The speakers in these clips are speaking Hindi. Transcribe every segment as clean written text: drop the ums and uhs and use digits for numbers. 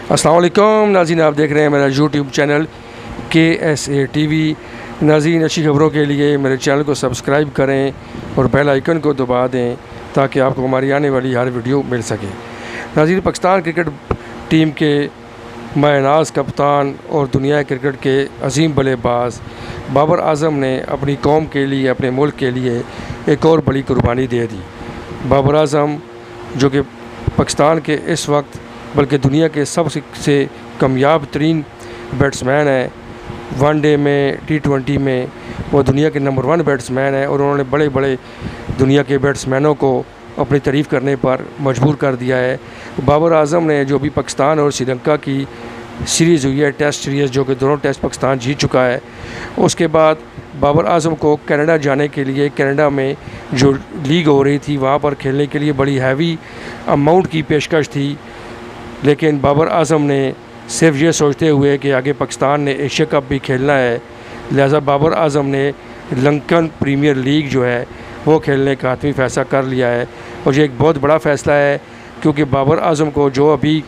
अस्सलाम वालेकुम नाज़रीन, आप देख रहे हैं मेरा यूट्यूब चैनल KSA TV। नाज़रीन, अच्छी खबरों के लिए मेरे चैनल को सब्सक्राइब करें और बेल आइकन को दबा दें ताकि आपको हमारी आने वाली हर वीडियो मिल सके। नाज़रीन, पाकिस्तान क्रिकेट टीम के मायनाज़ कप्तान और दुनिया क्रिकेट के अजीम बल्लेबाज बाबर आज़म ने अपनी कौम के लिए, अपने मुल्क के लिए एक और बड़ी कुर्बानी दे दी। बाबर आज़म जो कि पाकिस्तान के इस वक्त बल्कि दुनिया के सबसे कामयाब तरीन बैट्समैन है, वनडे में, T20 में वो दुनिया के नंबर 1 बैट्समैन है और उन्होंने बड़े बड़े दुनिया के बैट्समैनों को अपनी तारीफ़ करने पर मजबूर कर दिया है। बाबर आज़म ने जो भी पाकिस्तान और श्रीलंका की सीरीज़ हुई है, टेस्ट सीरीज़, जो कि दोनों टेस्ट पाकिस्तान जीत चुका है, उसके बाद बाबर आज़म को कनाडा जाने के लिए, कनाडा में जो लीग हो रही थी वहाँ पर खेलने के लिए बड़ी हैवी अमाउंट की पेशकश थी। लेकिन बाबर आज़म ने सिर्फ ये सोचते हुए कि आगे पाकिस्तान ने एशिया कप भी खेलना है, लिहाजा बाबर आज़म ने लंकन प्रीमियर लीग जो है वो खेलने का हतमी फ़ैसला कर लिया है। और ये एक बहुत बड़ा फ़ैसला है क्योंकि बाबर आज़म को जो अभी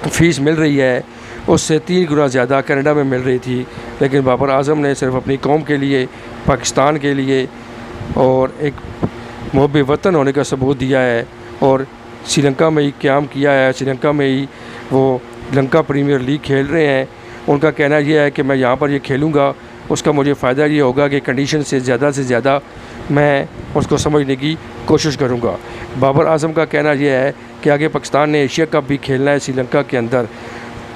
फ़ीस मिल रही है उससे 3 गुना ज़्यादा कनाडा में मिल रही थी। लेकिन बाबर आज़म ने सिर्फ अपनी कौम के लिए, पाकिस्तान के लिए और एक मुहब्ब वतन होने का सबूत दिया है और श्रीलंका में ही क़याम किया है। श्रीलंका में ही वो लंका प्रीमियर लीग खेल रहे हैं। उनका कहना यह है कि मैं यहाँ पर ये खेलूँगा, उसका मुझे फ़ायदा ये होगा कि कंडीशन से ज़्यादा मैं उसको समझने की कोशिश करूँगा। बाबर आज़म का कहना यह है कि आगे पाकिस्तान ने एशिया कप भी खेलना है श्रीलंका के अंदर,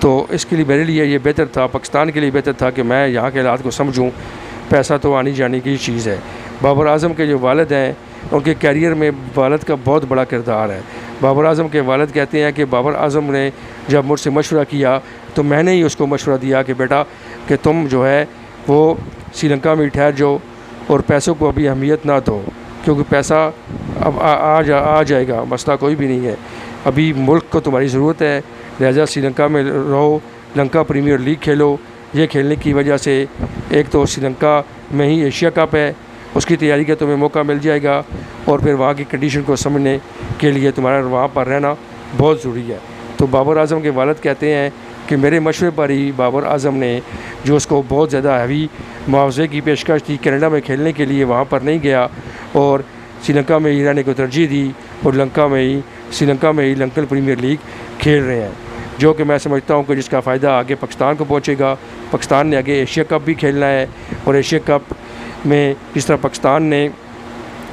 तो इसके लिए मेरे लिए ये बेहतर था, पाकिस्तान के लिए बेहतर था कि मैं यहाँ के हालात को समझूँ। पैसा तो आनी जाने की चीज़ है। बाबर आज़म के जो वालिद हैं उनके कैरियर में वालिद का बहुत बड़ा किरदार है। बाबर आज़म के वालिद कहते हैं कि बाबर आज़म ने जब मुझसे मशवरा किया तो मैंने ही उसको मशवरा दिया कि बेटा कि तुम जो है वो श्रीलंका में ठहर जाओ और पैसों को अभी अहमियत ना दो, क्योंकि पैसा अब आ जाएगा, मसला कोई भी नहीं है। अभी मुल्क को तुम्हारी ज़रूरत है, लिहाजा श्रीलंका में रहो, लंका प्रीमियर लीग खेलो। ये खेलने की वजह से एक तो श्रीलंका में ही एशिया कप है, उसकी तैयारी का तुम्हें मौका मिल जाएगा और फिर वहाँ की कंडीशन को समझने के लिए तुम्हारा वहाँ पर रहना बहुत ज़रूरी है। तो बाबर आज़म के वालिद कहते हैं कि मेरे मशवरे पर ही बाबर आज़म ने, जो उसको बहुत ज़्यादा हैवी मुआवजे की पेशकश थी, कनाडा में खेलने के लिए वहाँ पर नहीं गया और श्रीलंका में ही रहने को तरजीह दी और श्रीलंका में ही लंकन प्रीमियर लीग खेल रहे हैं, जो कि मैं समझता हूँ कि जिसका फ़ायदा आगे पाकिस्तान को पहुँचेगा। पाकिस्तान ने आगे एशिया कप भी खेलना है और एशिया कप में जिस तरह पाकिस्तान ने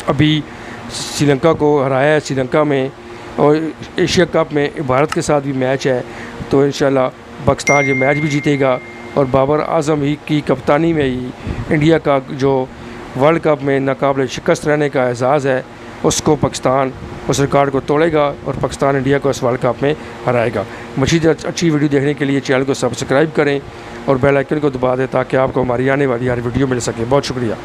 अभी श्रीलंका को हराया है श्रीलंका में, और एशिया कप में भारत के साथ भी मैच है, तो इंशाल्लाह पाकिस्तान ये मैच भी जीतेगा और बाबर आज़म ही की कप्तानी में ही इंडिया का जो वर्ल्ड कप में नाकाबिल शिकस्त रहने का एहसास है उसको पाकिस्तान उस रिकॉर्ड को तोड़ेगा और पाकिस्तान इंडिया को इस वर्ल्ड कप में हराएगा। मज़ीद अच्छी वीडियो देखने के लिए चैनल को सब्सक्राइब करें और बेल आइकन को दबा दें ताकि आपको हमारी आने वाली हर वीडियो मिल सके। बहुत शुक्रिया।